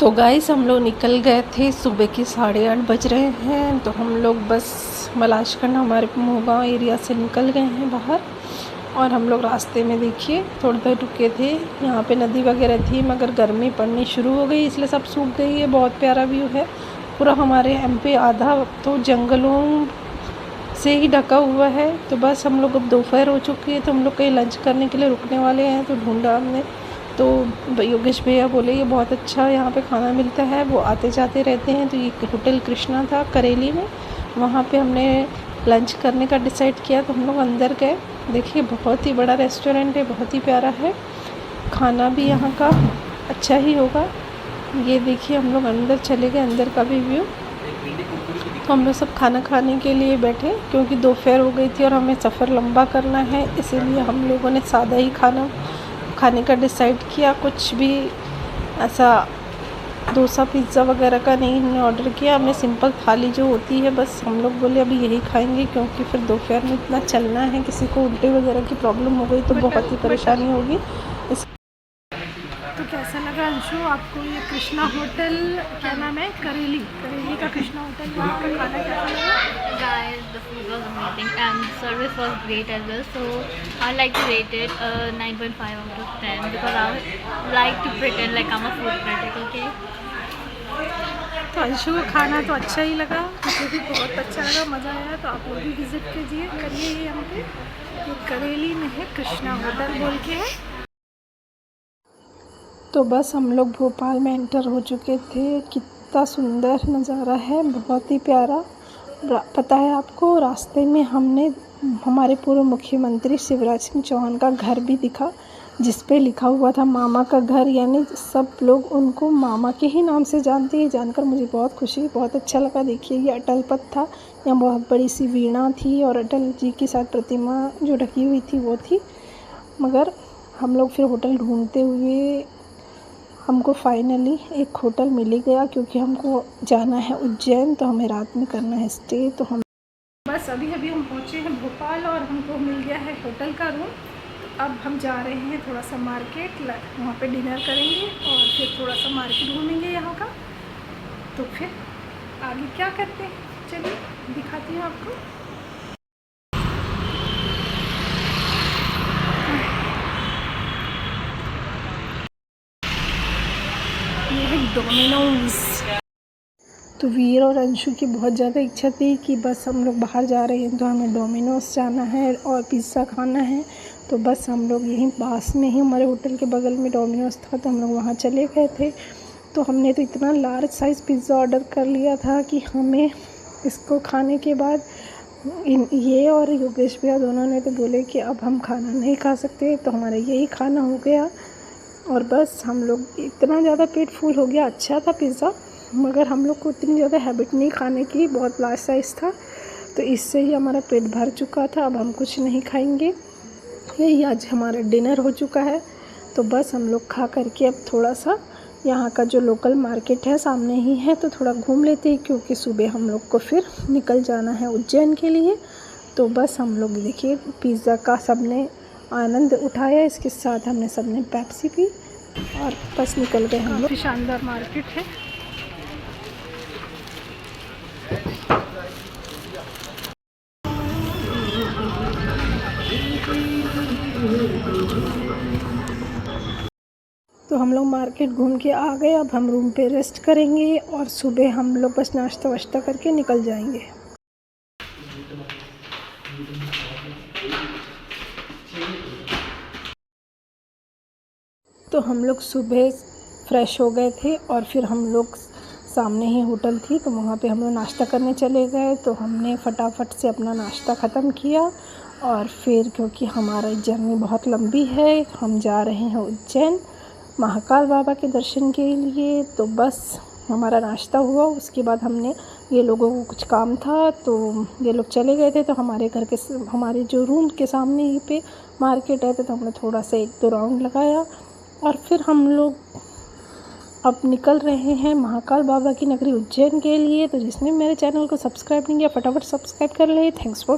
तो गाइस हम लोग निकल गए थे, सुबह के 8:30 बज रहे हैं। तो हम लोग बस मलाजखंड हमारे मोहगांव एरिया से निकल गए हैं बाहर। और हम लोग रास्ते में देखिए थोड़ी देर रुके थे। यहाँ पे नदी वगैरह थी मगर गर्मी पड़नी शुरू हो गई इसलिए सब सूख गई है। बहुत प्यारा व्यू है। पूरा हमारे एमपी आधा तो जंगलों से ही ढका हुआ है। तो बस हम लोग अब दोपहर हो चुकी है तो हम लोग कहीं लंच करने के लिए रुकने वाले हैं। तो ढूंढा हमने तो योगेश भैया बोले ये बहुत अच्छा यहाँ पे खाना मिलता है, वो आते जाते रहते हैं। तो ये होटल कृष्णा था करेली में, वहाँ पे हमने लंच करने का डिसाइड किया। तो हम लोग अंदर गए। देखिए बहुत ही बड़ा रेस्टोरेंट है, बहुत ही प्यारा है। खाना भी यहाँ का अच्छा ही होगा। ये देखिए हम लोग अंदर चले गए, अंदर का भी व्यू। तो हम लोग सब खाना खाने के लिए बैठे क्योंकि दोपहर हो गई थी और हमें सफ़र लंबा करना है, इसीलिए हम लोगों ने सादा ही खाने का डिसाइड किया। कुछ भी ऐसा डोसा पिज़्ज़ा वगैरह का नहीं हमने ऑर्डर किया। हमने सिंपल थाली जो होती है बस हम लोग बोले अभी यही खाएंगे क्योंकि फिर दोपहर में इतना चलना है। किसी को उल्टी वगैरह की प्रॉब्लम हो गई तो बहुत ही परेशानी होगी। तो कैसा लगा अंशु आपको ये कृष्णा होटल, क्या नाम है, करेली का कृष्णा होटल, यहाँ का खाना कैसा लगा? Guys, the food was amazing and service was great as well. So I like to rate it 9.5 out of 10 because I like to pretend like I'm a food critic. Okay. तो अंशु को खाना तो अच्छा ही लगा, मुझे भी बहुत अच्छा लगा, मज़ा आया। तो आप लोग भी विज़िट करिए ये यहाँ पे। ये करेली में है, कृष्णा होटल बोल के है। तो बस हम लोग भोपाल में एंटर हो चुके थे। कितना सुंदर नज़ारा है, बहुत ही प्यारा। पता है आपको, रास्ते में हमने हमारे पूर्व मुख्यमंत्री शिवराज सिंह चौहान का घर भी दिखा जिस पे लिखा हुआ था मामा का घर, यानी सब लोग उनको मामा के ही नाम से जानते हैं। जानकर मुझे बहुत खुशी, बहुत अच्छा लगा। देखिए ये अटल पथ था, यहाँ बहुत बड़ी सी वीणा थी और अटल जी के साथ प्रतिमा जो ढकी हुई थी वो थी। मगर हम लोग फिर होटल ढूंढते हुए हमको फाइनली एक होटल मिल ही गया क्योंकि हमको जाना है उज्जैन, तो हमें रात में करना है स्टे। तो हम बस अभी हम पहुँचे हैं भोपाल और हमको मिल गया है होटल का रूम। अब हम जा रहे हैं थोड़ा सा मार्केट, वहाँ पे डिनर करेंगे और फिर थोड़ा सा मार्केट घूमेंगे यहाँ का। तो फिर आगे क्या करते हैं, चलिए दिखाती हूँ आपको। ये है डोमिनोज। तो वीर और अंशु की बहुत ज़्यादा इच्छा थी कि बस हम लोग बाहर जा रहे हैं तो हमें डोमिनोज जाना है और पिज़्ज़ा खाना है। तो बस हम लोग यहीं पास में ही, हमारे होटल के बगल में डोमिनोज था तो हम लोग वहाँ चले गए थे। तो हमने तो इतना लार्ज साइज़ पिज़्ज़ा ऑर्डर कर लिया था कि हमें इसको खाने के बाद ये और योगेश भैया दोनों ने तो बोले कि अब हम खाना नहीं खा सकते, तो हमारा यही खाना हो गया। और बस हम लोग इतना ज़्यादा पेट फुल हो गया। अच्छा था पिज़्ज़ा मगर हम लोग को इतनी ज़्यादा हैबिट नहीं खाने की, बहुत लार्ज साइज़ था तो इससे ही हमारा पेट भर चुका था। अब हम कुछ नहीं खाएंगे, यही आज हमारा डिनर हो चुका है। तो बस हम लोग खा करके अब थोड़ा सा यहाँ का जो लोकल मार्केट है सामने ही है तो थोड़ा घूम लेते हैं क्योंकि सुबह हम लोग को फिर निकल जाना है उज्जैन के लिए। तो बस हम लोग देखिए पिज़्ज़ा का सबने आनंद उठाया, इसके साथ हमने सबने पेप्सी पी और बस निकल गए हम लोग। शानदार मार्केट है। तो हम लोग मार्केट घूम के आ गए। अब हम रूम पे रेस्ट करेंगे और सुबह हम लोग बस नाश्ता वाश्ता करके निकल जाएंगे। तो हम लोग सुबह फ्रेश हो गए थे और फिर हम लोग सामने ही होटल थी तो वहाँ पे हम लोग नाश्ता करने चले गए। तो हमने फटाफट से अपना नाश्ता ख़त्म किया और फिर क्योंकि हमारा जर्नी बहुत लंबी है, हम जा रहे हैं उज्जैन महाकाल बाबा के दर्शन के लिए। तो बस हमारा नाश्ता हुआ, उसके बाद हमने, ये लोगों को कुछ काम था तो ये लोग चले गए थे। तो हमारे जो रूम के सामने ही पे मार्केट है तो हमने थोड़ा सा 1-2 राउंड लगाया और फिर हम लोग अब निकल रहे हैं महाकाल बाबा की नगरी उज्जैन के लिए। तो जिसने मेरे चैनल को सब्सक्राइब नहीं किया फटाफट सब्सक्राइब कर ले। Thanks for